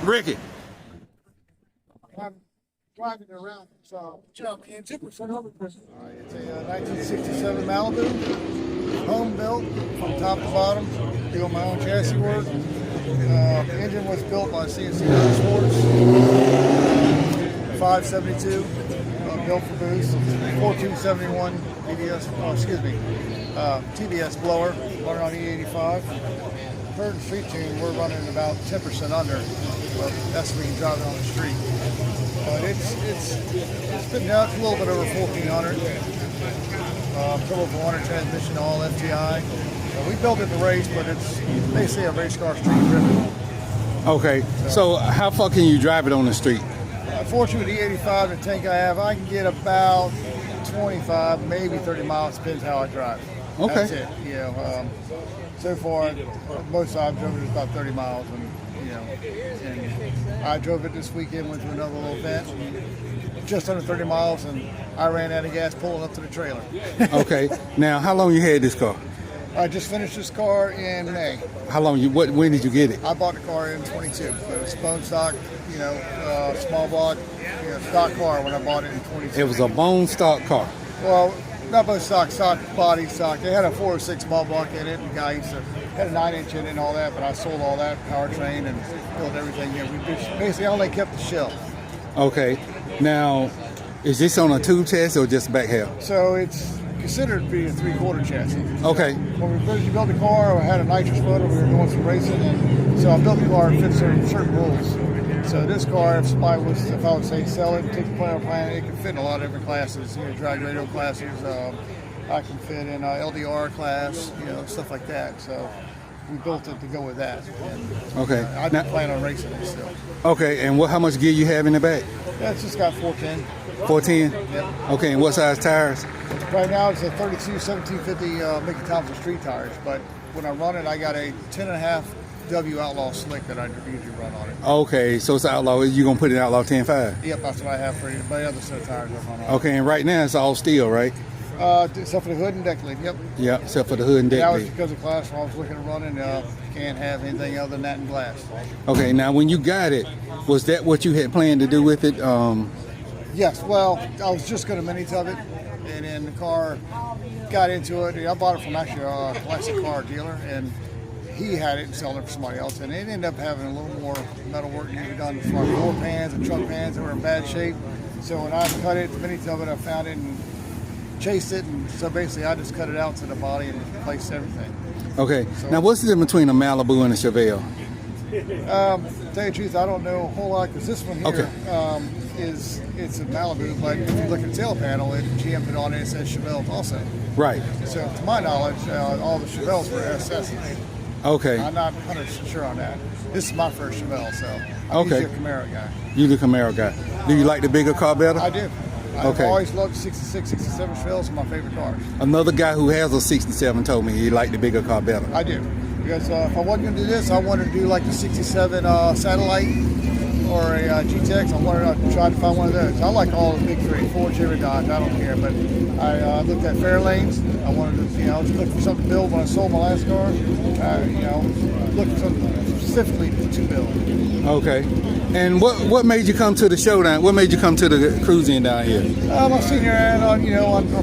Ricky. I'm driving around. So, jump in 2% over. It's a 1967 Malibu, home built from top to bottom. Doing my own chassis work. The engine was built by CNC Motorsports. 572, built for boost. 4271 TBS blower, running on e85. Current street tune, we're running about 10% under. But that's we can drive it on the street. But it's been nuts, a little bit over 1400. Turbo 400 transmission, all FTI. We built it to race, but it's basically a race car street driven. Okay, so how far can you drive it on the street? Unfortunately, with the e85, the tank I have, I can get about 25, maybe 30 miles, depends how I drive. Okay. That's it. You know, so far, most I've driven is about 30 miles, and I drove it this weekend, went to another little event, just under 30 miles, and I ran out of gas pulling up to the trailer. Okay, now how long you had this car? I just finished this car in May. How long when did you get it? I bought the car in 22. So it was bone stock, small block, stock car when I bought it in 22. It was a bone stock car. Well, not both stock body stock. They had a 406 small block in it. The guy had a 9-inch in it and all that, but I sold all that powertrain and built everything in. We basically only kept the shell. Okay, now is this on a tube chassis or just back half? So it's considered to be a 3/4 chassis. Okay. When we originally built the car, I had a nitrous motor. We were doing some racing, so I built the car to fit certain rules. So this car, if I would say sell it, take the plan, it can fit in a lot of different classes. Drag radio classes. I can fit in LDR class, stuff like that. So we built it to go with that. And, okay. I didn't plan on racing it still. Okay, and how much gear you have in the back? Yeah, it's just got 410. 410? Yep. Okay, and what size tires? Right now it's a 32 1750 Mickey Thompson street tires, but when I run it, I got a 10.5 W Outlaw slick that I usually run on it. Okay, so it's Outlaw. You're going to put it in Outlaw 10.5? Yep, that's what I have for my other set of tires. Okay, and right now it's all steel, right? Except for the hood and deck lid, yep. Yeah, except for the hood and deck lid. That was lid. because of class when I was looking at running. Can't have anything other than that in glass. Okay, now when you got it, was that what you had planned to do with it? Yes, well, I was just going to mini tub it, and then the car got into it. I bought it from actually a classic car dealer, and he had it and selling it for somebody else, and it ended up having a little more metal work needed done for our floor pans and trunk pans that were in bad shape. So when I cut it, mini tub it, I found it and chased it, and so basically I just cut it out to the body and replaced everything. Okay, so, now what's the difference between a Malibu and a Chevelle? To tell you the truth, I don't know a whole lot, because this one here it's a Malibu, but if you look at the tail panel, GM put on it, it says Chevelle also. Right. So to my knowledge, all the Chevelles were SS's. Okay. I'm not 100% sure on that. This is my first Chevelle, so I'm usually a Camaro guy. You the Camaro guy. Do you like the bigger car better? I do. I've always loved 66, 67 Chevelles are my favorite cars. Another guy who has a 67 told me he liked the bigger car better. I do. Because if I wasn't going to do this, I wanted to do like the 67 Satellite or a GTX. I wanted to try to find one of those. I like all the big three, Ford, Chevy, Dodge. I don't care. But I looked at Fairlanes. I wanted to, I was looking for something to build when I sold my last car. Looking for something specifically to build. Okay. And what made you come to the showdown? What made you come to the cruising down here? I've seen your ad on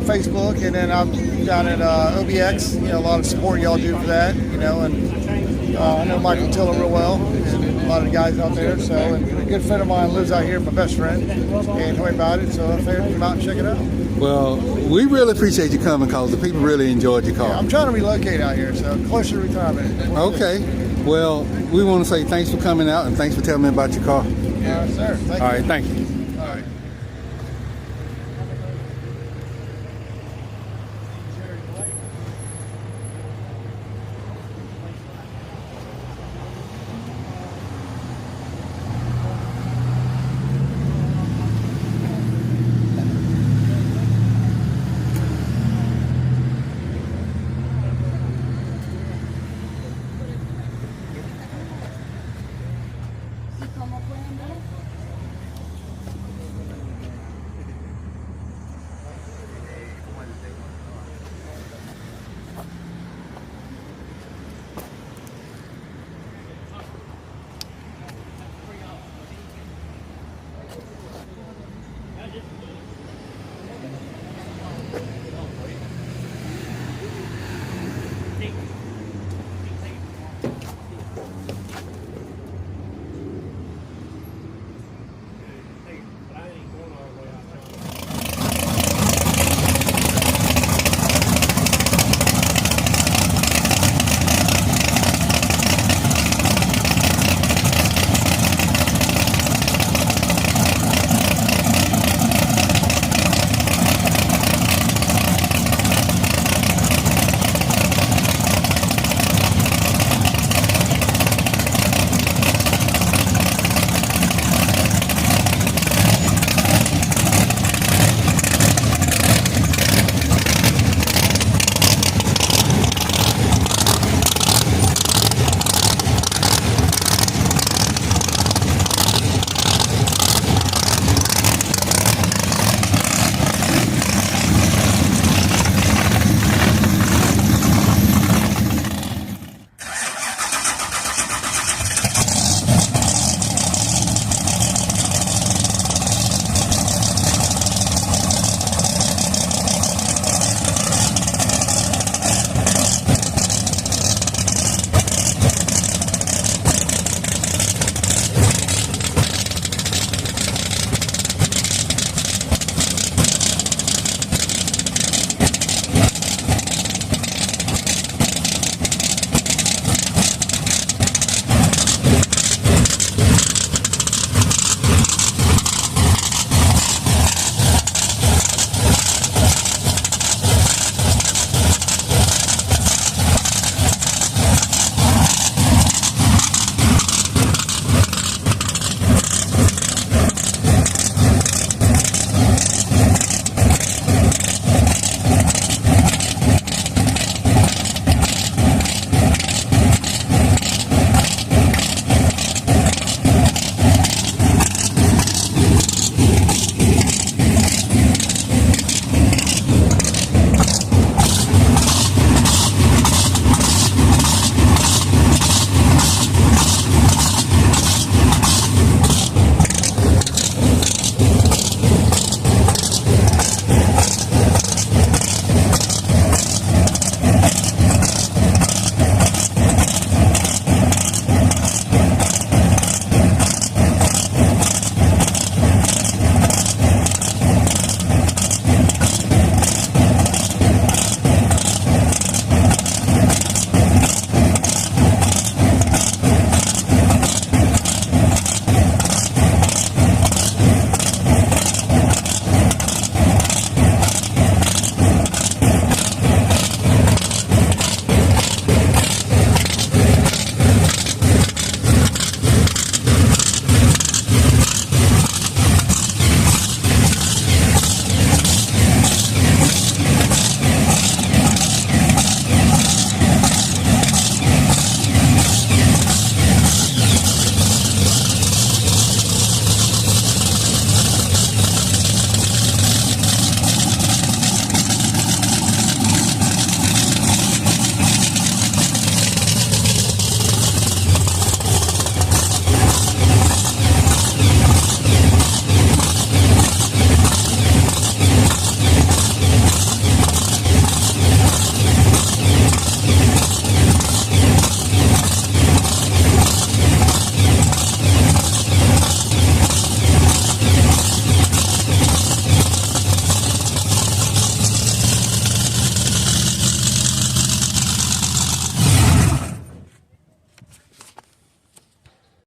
Facebook, and then I'm down at OBX. A lot of support y'all do for that. And I know Michael Tiller real well, and a lot of the guys out there. So, and a good friend of mine lives out here, my best friend, and told me about it. So I figured come out and check it out. Well, we really appreciate you coming because the people really enjoyed your car. Yeah, I'm trying to relocate out here, so closer to retirement. Okay. Well, we want to say thanks for coming out and thanks for telling me about your car. Yes, sir. Thank you. All right, thank you.